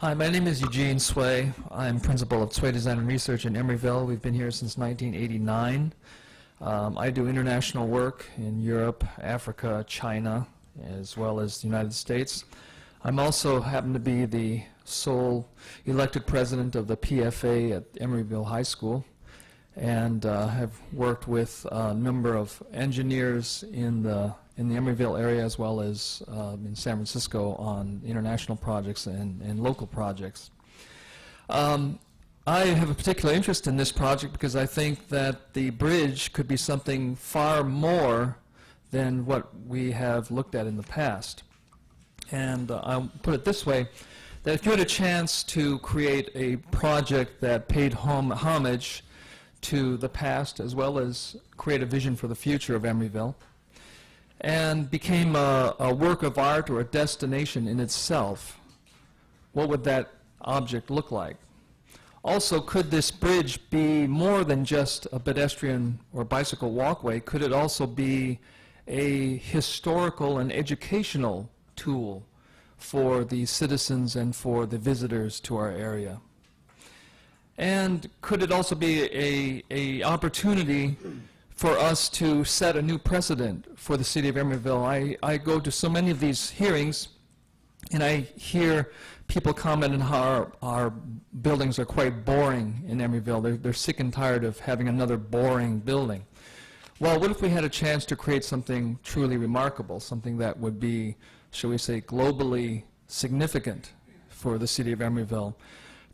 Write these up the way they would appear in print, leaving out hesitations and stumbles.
Hi, my name is EUGENE TSUI. I'm principal of TSUI Design and Research in Emeryville. We've been here since 1989. I do international work in Europe, Africa, China, as well as the United States. I'm also happen to be the sole elected president of the PFA at Emeryville High School, and have worked with a number of engineers in the Emeryville area as well as in San Francisco on international projects and local projects. I have a particular interest in this project because I think that the bridge could be something far more than what we have looked at in the past. And I'll put it this way, that if you had a chance to create a project that paid homage to the past as well as create a vision for the future of Emeryville, and became a work of art or a destination in itself, what would that object look like? Also, could this bridge be more than just a pedestrian or bicycle walkway? Could it also be a historical and educational tool for the citizens and for the visitors to our area? And could it also be a opportunity for us to set a new precedent for the city of Emeryville? I go to so many of these hearings, and I hear people comment on how our buildings are quite boring in Emeryville. They're sick and tired of having another boring building. Well, what if we had a chance to create something truly remarkable, something that would be, shall we say, globally significant for the city of Emeryville?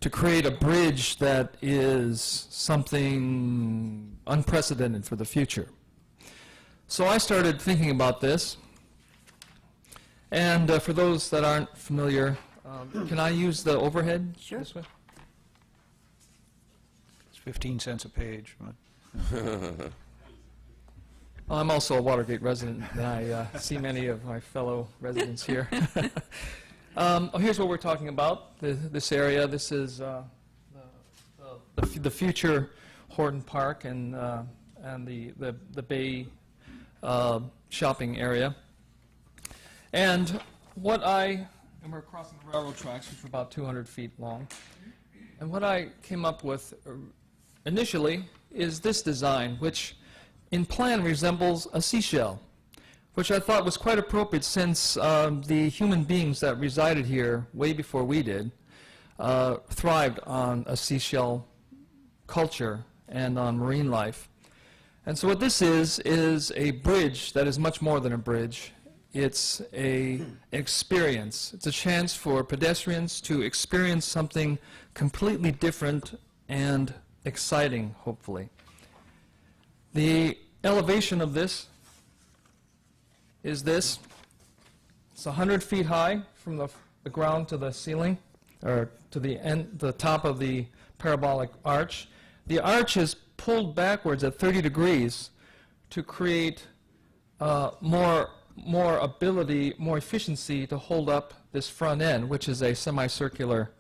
To create a bridge that is something unprecedented for the future. So I started thinking about this, and for those that aren't familiar, can I use the overhead? Sure. This way? It's 15 cents a page. I'm also a Watergate resident, and I see many of my fellow residents here. Here's what we're talking about, this area. This is the future Horton Park and the Bay shopping area. And we're crossing the railroad tracks, which are about 200 feet long. And what I came up with initially is this design, which in plan resembles a seashell, which I thought was quite appropriate since the human beings that resided here way before we did thrived on a seashell culture and on marine life. And so what this is a bridge that is much more than a bridge. It's an experience. It's a chance for pedestrians to experience something completely different and exciting, hopefully. The elevation of this is this. It's 100 feet high from the ground to the ceiling, or to the top of the parabolic arch. The arch is pulled backwards at 30 degrees to create more ability, more efficiency to hold up this front end, which is a semicircular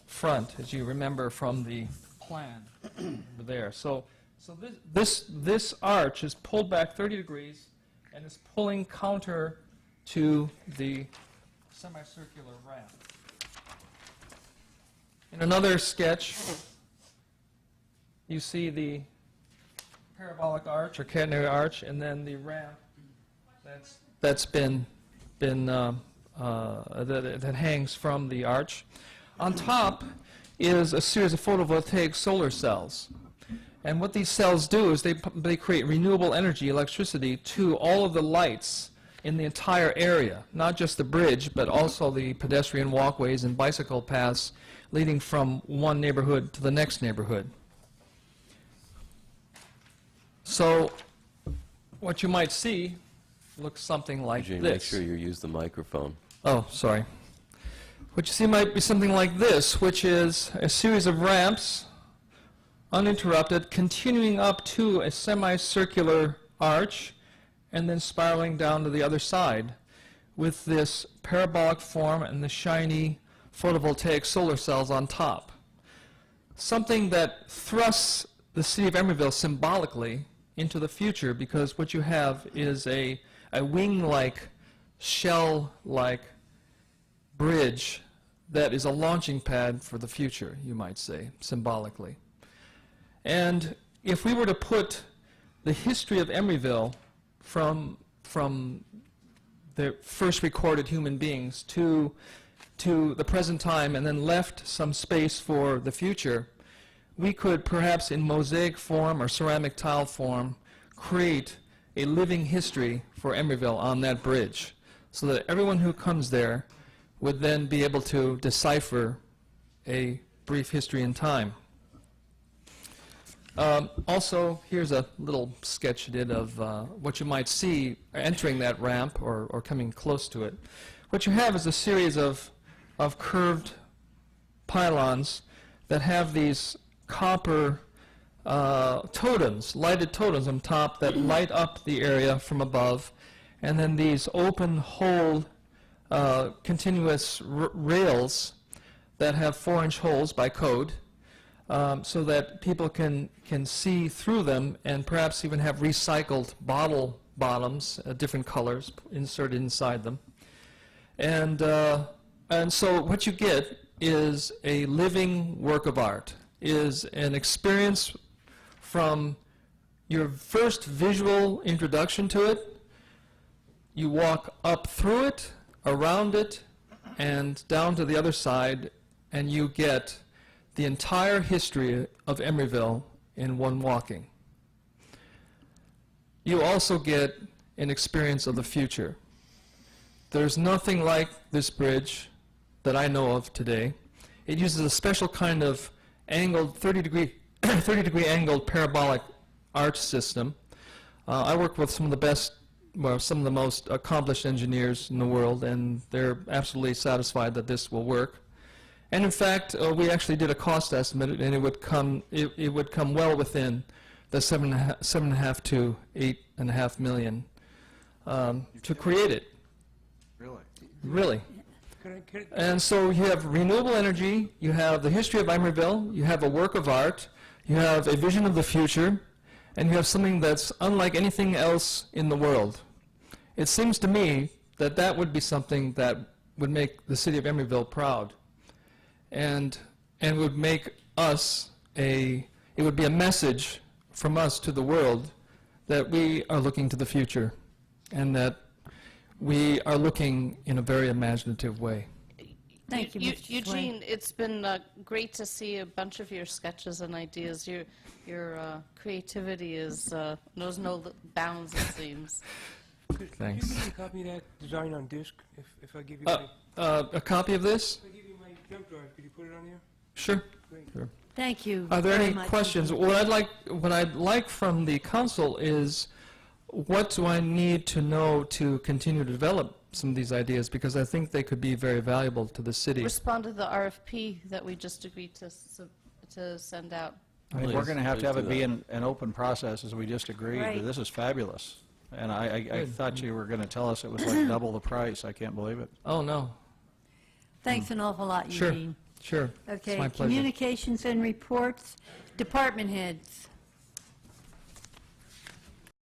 front, as you remember from the plan over there. So this arch is pulled back 30 degrees and is pulling counter to the semicircular ramp. In another sketch, you see the parabolic arch or catenary arch, and then the ramp that hangs from the arch. On top is a series of photovoltaic solar cells. And what these cells do is they create renewable energy, electricity, to all of the lights in the entire area, not just the bridge, but also the pedestrian walkways and bicycle paths leading from one neighborhood to the next neighborhood. So what you might see looks something like Eugene, this. make sure you use the microphone. Oh, sorry. What you see might be something like this, which is a series of ramps, uninterrupted, continuing up to a semicircular arch, and then spiraling down to the other side with this parabolic form and the shiny photovoltaic solar cells on top. Something that thrusts the city of Emeryville symbolically into the future, because what you have is a wing-like, shell-like bridge that is a launching pad for the future, you might say, symbolically. And if we were to put the history of Emeryville from the first recorded human beings to the present time and then left some space for the future, we could perhaps in mosaic form or ceramic tile form create a living history for Emeryville on that bridge, so that everyone who comes there would then be able to decipher a brief history in time. Also, here's a little sketch I did of what you might see entering that ramp or coming close to it. What you have is a series of curved pylons that have these copper totems, lighted totems on top that light up the area from above, and then these open hole continuous rails that have 4-inch holes by code, so that people can see through them and perhaps even have recycled bottle bottoms, different colors inserted inside them. And so what you get is a living work of art, is an experience from your first visual introduction to it. You walk up through it, around it, and down to the other side, and you get the entire history of Emeryville in one walking. You also get an experience of the future. There's nothing like this bridge that I know of today. It uses a special kind of angled 30-degree angled parabolic arch system. I work with some of the best, well, some of the most accomplished engineers in the world, and they're absolutely satisfied that this will work. And in fact, we actually did a cost estimate, and it would come well within the $7.5 to $8.5 million to create it. Really? Really. And so you have renewable energy, you have the history of Emeryville, you have a work of art, you have a vision of the future, and you have something that's unlike anything else in the world. It seems to me that that would be something that would make the city of Emeryville proud, and would make us it would be a message from us to the world that we are looking to the future, and that we are looking in a very imaginative way. Thank you, Mr. Tsui. Eugene, it's been great to see a bunch of your sketches and ideas. Your creativity knows no bounds, it seems. Thanks. Could you give me a copy of that design on disc? If I give you my, A copy of this? if I give you my jump drive, could you put it on there? Sure. Great. Sure. Thank you. Are there very any much questions? indeed. What I'd like from the council is, what do I need to know to continue to develop some of these ideas? Because I think they could be very valuable to the city. Respond to the RFP that we just agreed to send out. I mean, we're going to have Please it do be that. an open process, as we just agreed. Right. But this is fabulous. And I Good. thought you were going to tell us it was like double the price. I can't believe it. Oh, no. Thanks an awful lot, Sure. Eugene. Sure. Okay, It's my pleasure. communications and reports, department heads.